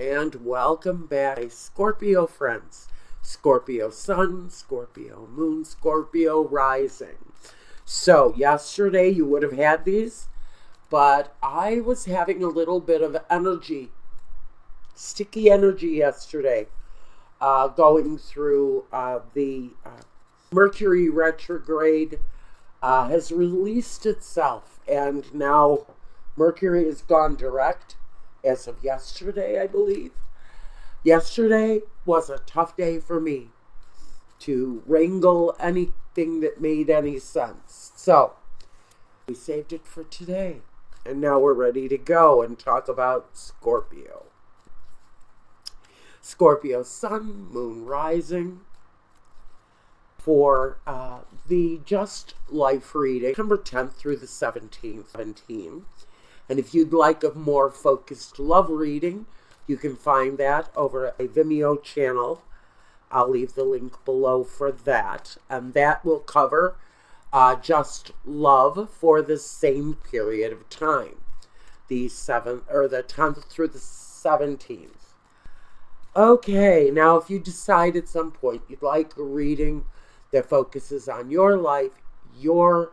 And welcome back, my Scorpio friends. Scorpio Sun, Scorpio Moon, Scorpio Rising. So yesterday you would have had these, but I was having a little bit of energy, sticky energy yesterday, going through the Mercury retrograde has released itself, and now Mercury has gone direct as of yesterday, I believe. Yesterday was a tough day for me to wrangle anything that made any sense. So we saved it for today. And now we're ready to go and talk about Scorpio. Scorpio Sun, Moon Rising. For the Just Life reading, September 10th through the 17th. And if you'd like a more focused love reading, you can find that over a Vimeo channel. I'll leave the link below for that. And that will cover just love for the same period of time. The 10th through the 17th. Okay, now if you decide at some point you'd like a reading that focuses on your life, your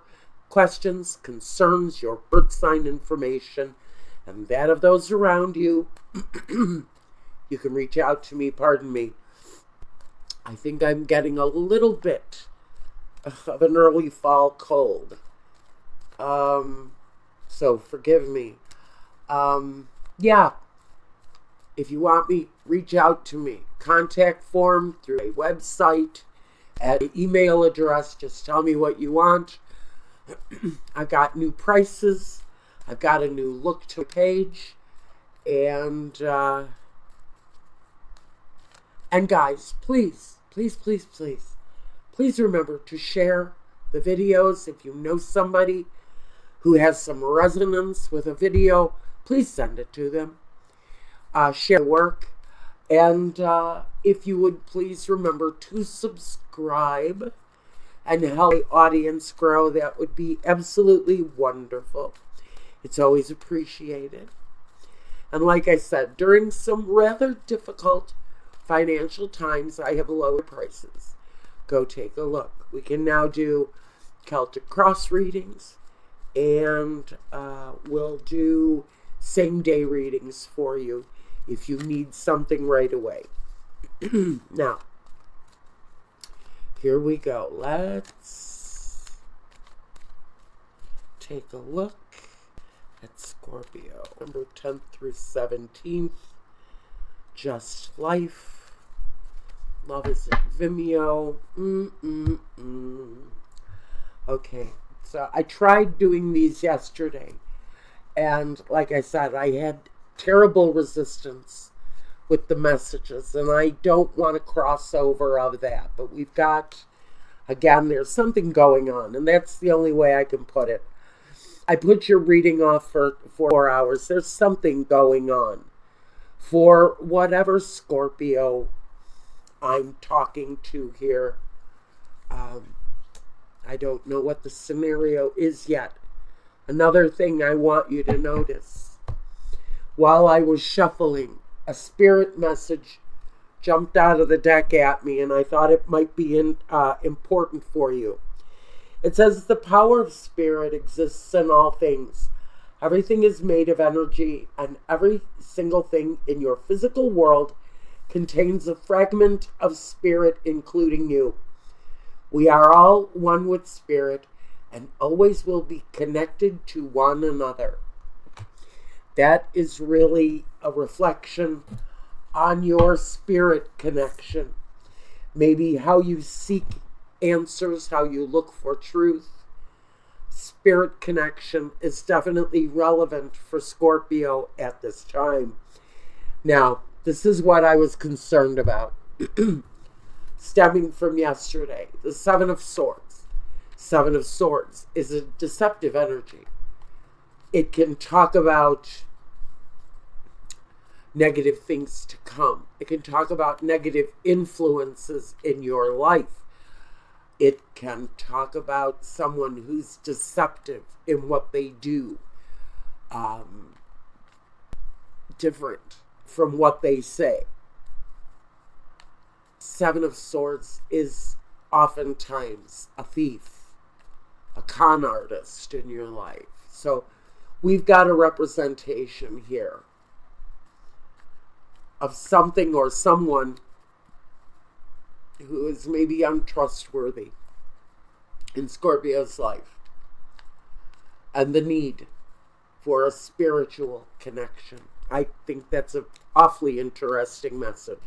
questions, concerns, your birth sign information, and that of those around you, you can reach out to me. Pardon me. I think I'm getting a little bit of an early fall cold. So forgive me. Yeah. If you want me, reach out to me. Contact form through a website, at an email address. Just tell me what you want. I've got new prices. I've got a new look to the page. And guys, please remember to share the videos. If you know somebody who has some resonance with a video, please send it to them. Share the work. And if you would please remember to subscribe and help the audience grow, that would be absolutely wonderful. It's always appreciated. And like I said, during some rather difficult financial times, I have lower prices. Go take a look. We can now do Celtic cross readings, and we'll do same-day readings for you if you need something right away. Now, here we go. Let's take a look at Scorpio. Number 10th through 17th. Just Life. Love is at Vimeo. Okay, so I tried doing these yesterday. And like I said, I had terrible resistance with the messages, and I don't want to cross over of that. But we've got, again, there's something going on, and that's the only way I can put it. I put your reading off for 4 hours. There's something going on. For whatever Scorpio I'm talking to here, I don't know what the scenario is yet. Another thing I want you to notice. While I was shuffling, a spirit message jumped out of the deck at me, and I thought it might be important for you. It says, the power of spirit exists in all things. Everything is made of energy, and every single thing in your physical world contains a fragment of spirit, including you. We are all one with spirit, and always will be connected to one another. That is really a reflection on your spirit connection. Maybe how you seek answers, how you look for truth. Spirit connection is definitely relevant for Scorpio at this time. Now, this is what I was concerned about. Stemming from yesterday, the Seven of Swords. Seven of Swords is a deceptive energy. It can talk about negative things to come. It can talk about negative influences in your life. It can talk about someone who's deceptive in what they do. Different from what they say. Seven of Swords is oftentimes a thief, a con artist in your life. So we've got a representation here of something or someone who is maybe untrustworthy in Scorpio's life, and the need for a spiritual connection. I think that's an awfully interesting message.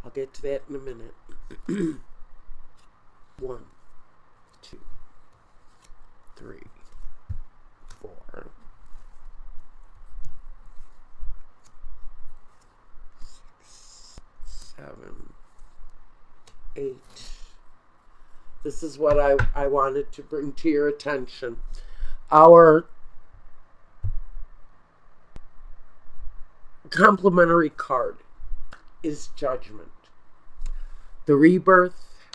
I'll get to that in a minute. 1, 2, 3, 4, 6, 7, 8. This is what I wanted to bring to your attention. Our complementary card is Judgment. The rebirth,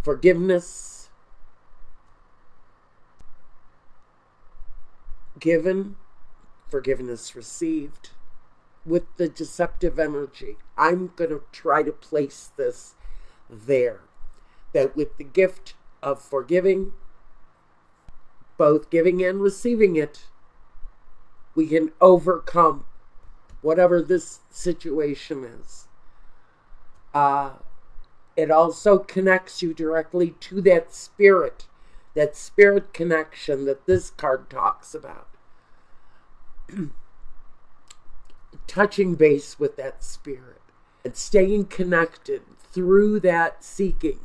forgiveness, given, forgiveness received, with the deceptive energy. I'm going to try to place this there. That with the gift of forgiving, both giving and receiving it, we can overcome whatever this situation is. It also connects you directly to that spirit connection that this card talks about. Touching base with that spirit and staying connected through that, seeking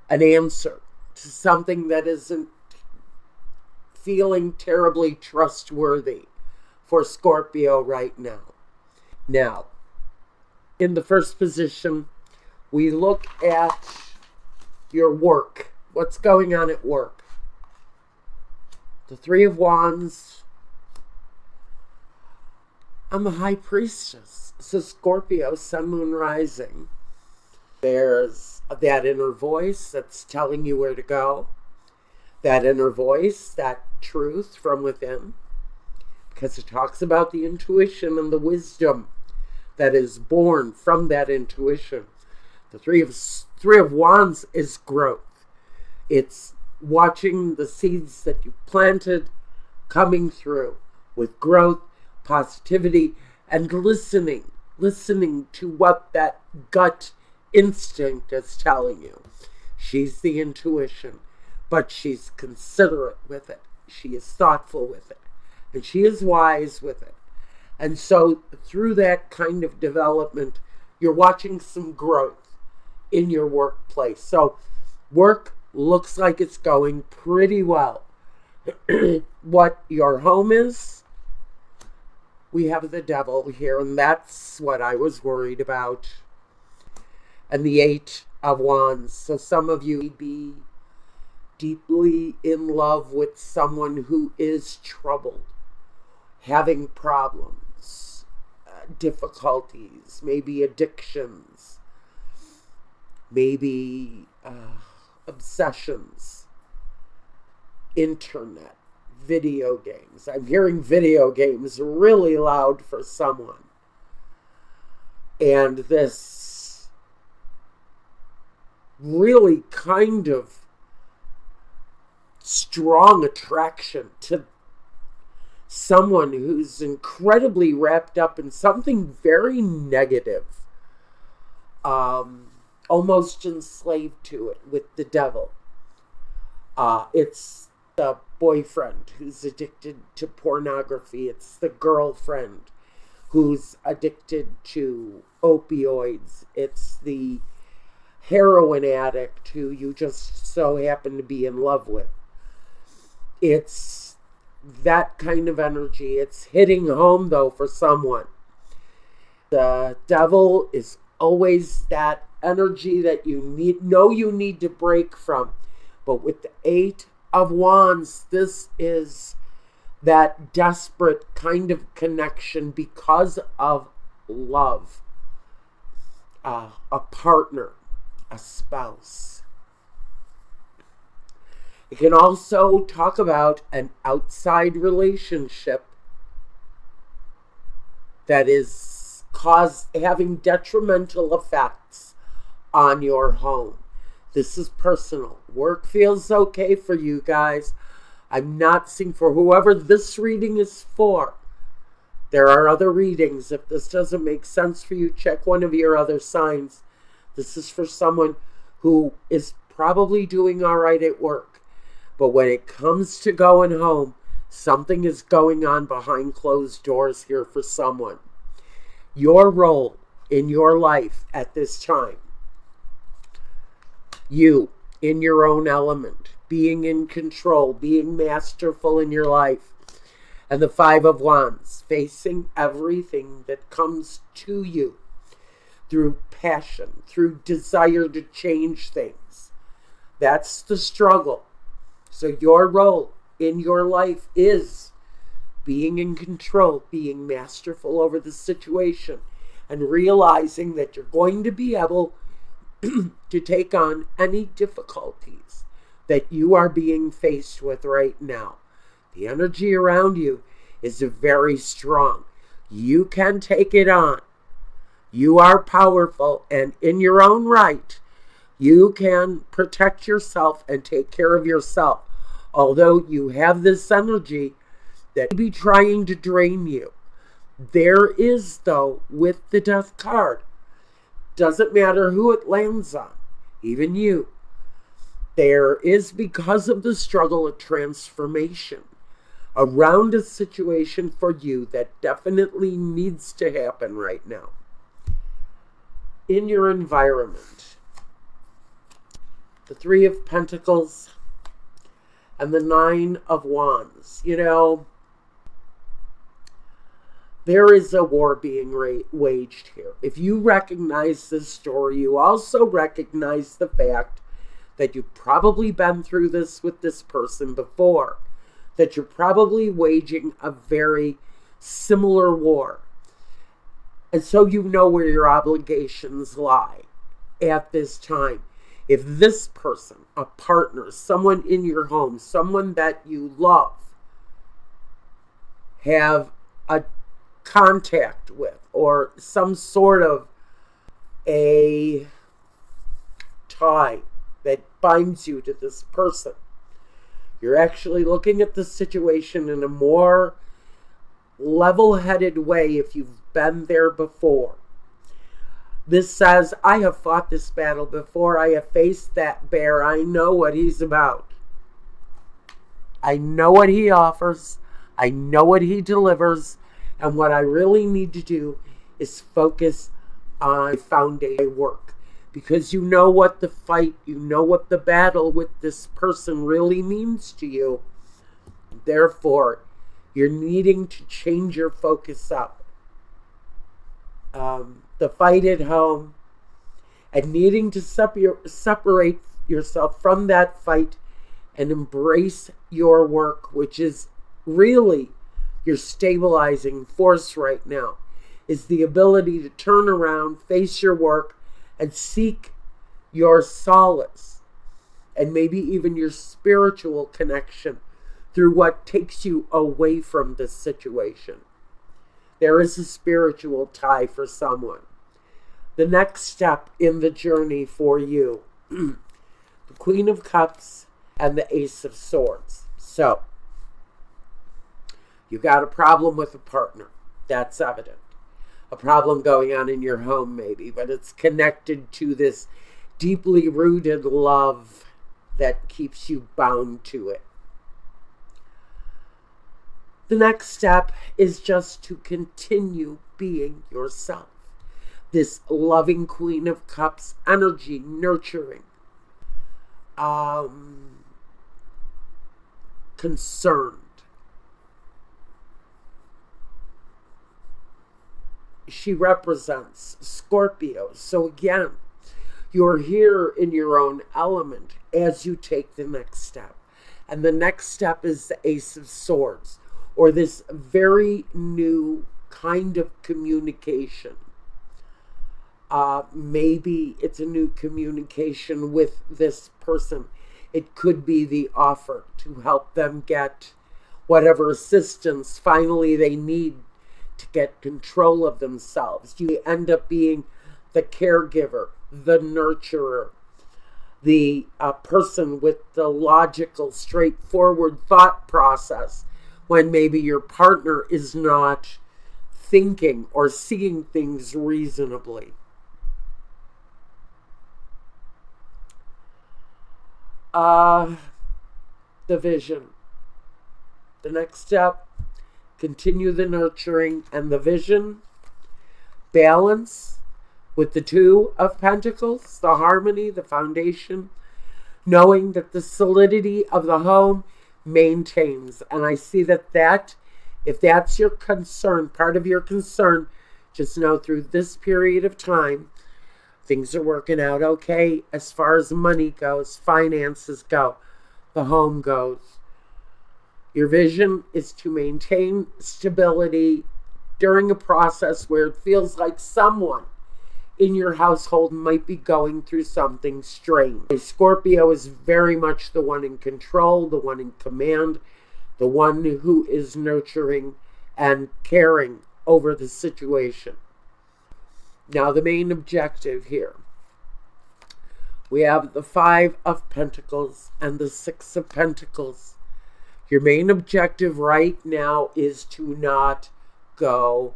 an answer to something that isn't feeling terribly trustworthy for Scorpio right now. Now, in the first position, we look at your work. What's going on at work? The Three of Wands and the High Priestess. So Scorpio, Sun, Moon, Rising. There's that inner voice that's telling you where to go. That inner voice, that truth from within. Because it talks about the intuition and the wisdom that is born from that intuition. The Three of Wands is growth. It's watching the seeds that you planted coming through with growth, positivity, and listening to what that gut instinct is telling you. She's the intuition, but she's considerate with it. She is thoughtful with it. And she is wise with it. And so through that kind of development, you're watching some growth in your workplace. So work looks like it's going pretty well. What your home is, we have the Devil here, and that's what I was worried about. And the Eight of Wands. So some of you may be deeply in love with someone who is troubled, having problems, difficulties, maybe addictions, maybe obsessions, internet, video games. I'm hearing video games really loud for someone. And this really kind of strong attraction to someone who's incredibly wrapped up in something very negative, almost enslaved to it with the Devil. It's the boyfriend who's addicted to pornography. It's the girlfriend who's addicted to opioids. It's the heroin addict who you just so happen to be in love with. It's that kind of energy. It's hitting home, though, for someone. The Devil is always that energy that you need to break from. But with the Eight of Wands, this is that desperate kind of connection because of love. A partner, a spouse. It can also talk about an outside relationship that is having detrimental effects on your home. This is personal. Work feels okay for you guys. I'm not seeing, for whoever this reading is for. There are other readings. If this doesn't make sense for you, check one of your other signs. This is for someone who is probably doing all right at work. But when it comes to going home, something is going on behind closed doors here for someone. Your role in your life at this time, you in your own element, being in control, being masterful in your life, and the Five of Wands, facing everything that comes to you through passion, through desire to change things. That's the struggle. So your role in your life is being in control, being masterful over the situation, and realizing that you're going to be able to take on any difficulties that you are being faced with right now. The energy around you is very strong. You can take it on. You are powerful, and in your own right, you can protect yourself and take care of yourself. Although you have this energy that may be trying to drain you. There is, though, with the Death card, doesn't matter who it lands on, even you, there is, because of the struggle, a transformation around a situation for you that definitely needs to happen right now. In your environment, the Three of Pentacles and the Nine of Wands. You know, there is a war being waged here. If you recognize this story, you also recognize the fact that you've probably been through this with this person before, that you're probably waging a very similar war. And so you know where your obligations lie at this time. If this person, a partner, someone in your home, someone that you love, have a contact with, or some sort of a tie that binds you to this person, you're actually looking at the situation in a more level-headed way if you've been there before. This says, I have fought this battle before. I have faced that bear. I know what he's about. I know what he offers. I know what he delivers. And what I really need to do is focus on foundation work. Because you know what the fight, you know what the battle with this person really means to you. Therefore, you're needing to change your focus up. The fight at home, and needing to separate yourself from that fight and embrace your work, which is really your stabilizing force right now, is the ability to turn around, face your work, and seek your solace, and maybe even your spiritual connection through what takes you away from this situation. There is a spiritual tie for someone. The next step in the journey for you, the Queen of Cups and the Ace of Swords. So, you got a problem with a partner. That's evident. A problem going on in your home maybe, but it's connected to this deeply rooted love that keeps you bound to it. The next step is just to continue being yourself. This loving Queen of Cups energy, nurturing, concerned. She represents Scorpio. So again, you're here in your own element as you take the next step. And the next step is the Ace of Swords, or this very new kind of communication. Maybe it's a new communication with this person. It could be the offer to help them get whatever assistance finally they need to get control of themselves. You end up being the caregiver, the nurturer, the person with the logical, straightforward thought process, when maybe your partner is not thinking or seeing things reasonably. The vision. The next step, continue the nurturing and the vision. Balance with the Two of Pentacles, the harmony, the foundation, knowing that the solidity of the home maintains. And I see that if that's your concern, part of your concern, just know through this period of time, things are working out okay as far as money goes, finances go, the home goes. Your vision is to maintain stability during a process where it feels like someone in your household might be going through something strange. Scorpio is very much the one in control, the one in command, the one who is nurturing and caring over the situation. Now, the main objective here. We have the Five of Pentacles and the Six of Pentacles. Your main objective right now is to not go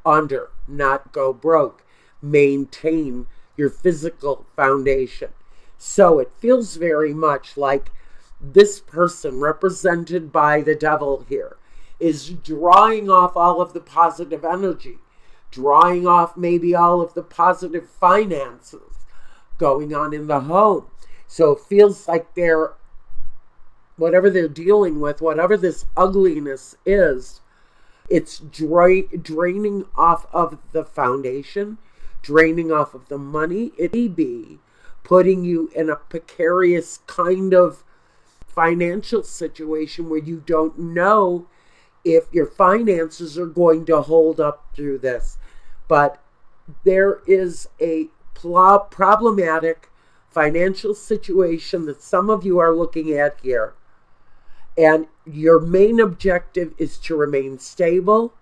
under, not go broke. Maintain your physical foundation. So it feels very much like this person, represented by the devil here, is drawing off all of the positive energy, drawing off maybe all of the positive finances going on in the home. So it feels like whatever they're dealing with, whatever this ugliness is, it's draining off of the foundation, draining off of the money. It may be putting you in a precarious kind of financial situation where you don't know if your finances are going to hold up through this. But there is a problematic financial situation that some of you are looking at here. And your main objective is to remain stable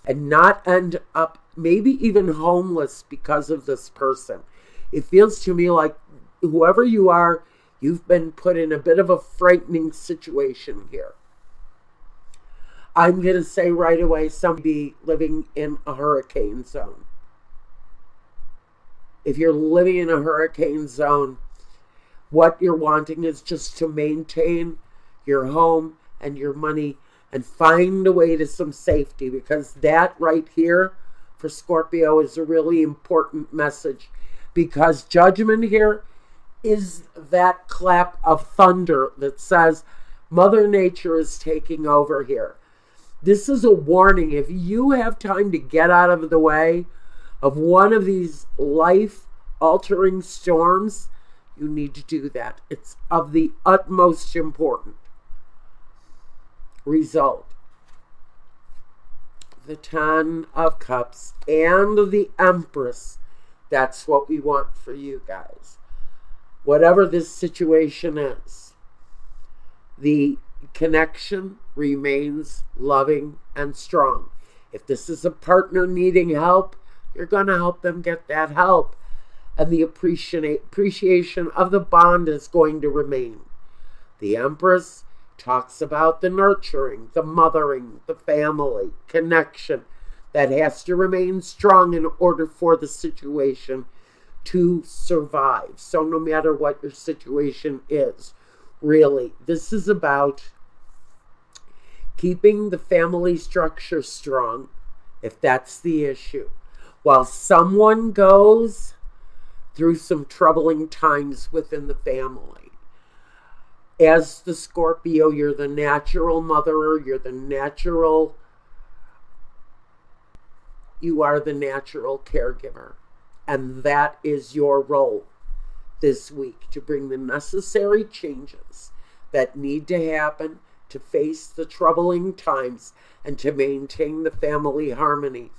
and not end up maybe even homeless because of this person. It feels to me like whoever you are, you've been put in a bit of a frightening situation here. I'm going to say right away, somebody living in a hurricane zone. If you're living in a hurricane zone, what you're wanting is just to maintain your home and your money and find a way to some safety, because that right here for Scorpio is a really important message, because judgment here is that clap of thunder that says Mother Nature is taking over here. This is a warning. If you have time to get out of the way of one of these life-altering storms, you need to do that. It's of the utmost importance. Result. The Ten of Cups and the Empress. That's what we want for you guys. Whatever this situation is, the connection remains loving and strong. If this is a partner needing help, you're going to help them get that help. And the appreciation of the bond is going to remain. The Empress talks about the nurturing, the mothering, the family connection that has to remain strong in order for the situation to survive. So no matter what your situation is, really, this is about keeping the family structure strong, if that's the issue, while someone goes through some troubling times within the family. As the Scorpio, you're the natural motherer, you are the natural caregiver. And that is your role this week, to bring the necessary changes that need to happen to face the troubling times and to maintain the family harmony.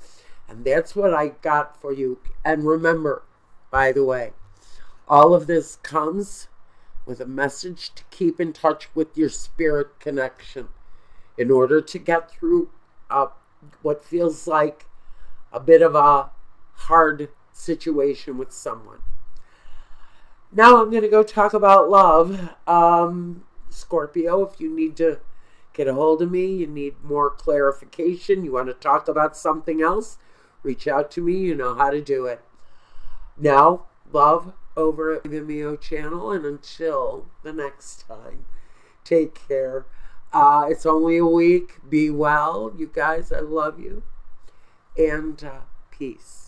And that's what I got for you. And remember, by the way, all of this comes with a message to keep in touch with your spirit connection in order to get through what feels like a bit of a hard situation with someone. Now I'm going to go talk about love. Scorpio, if you need to get a hold of me, you need more clarification, you want to talk about something else, reach out to me. You know how to do it. Now, love over at Vimeo channel, and until the next time, take care. It's only a week. Be well, you guys. I love you. And peace.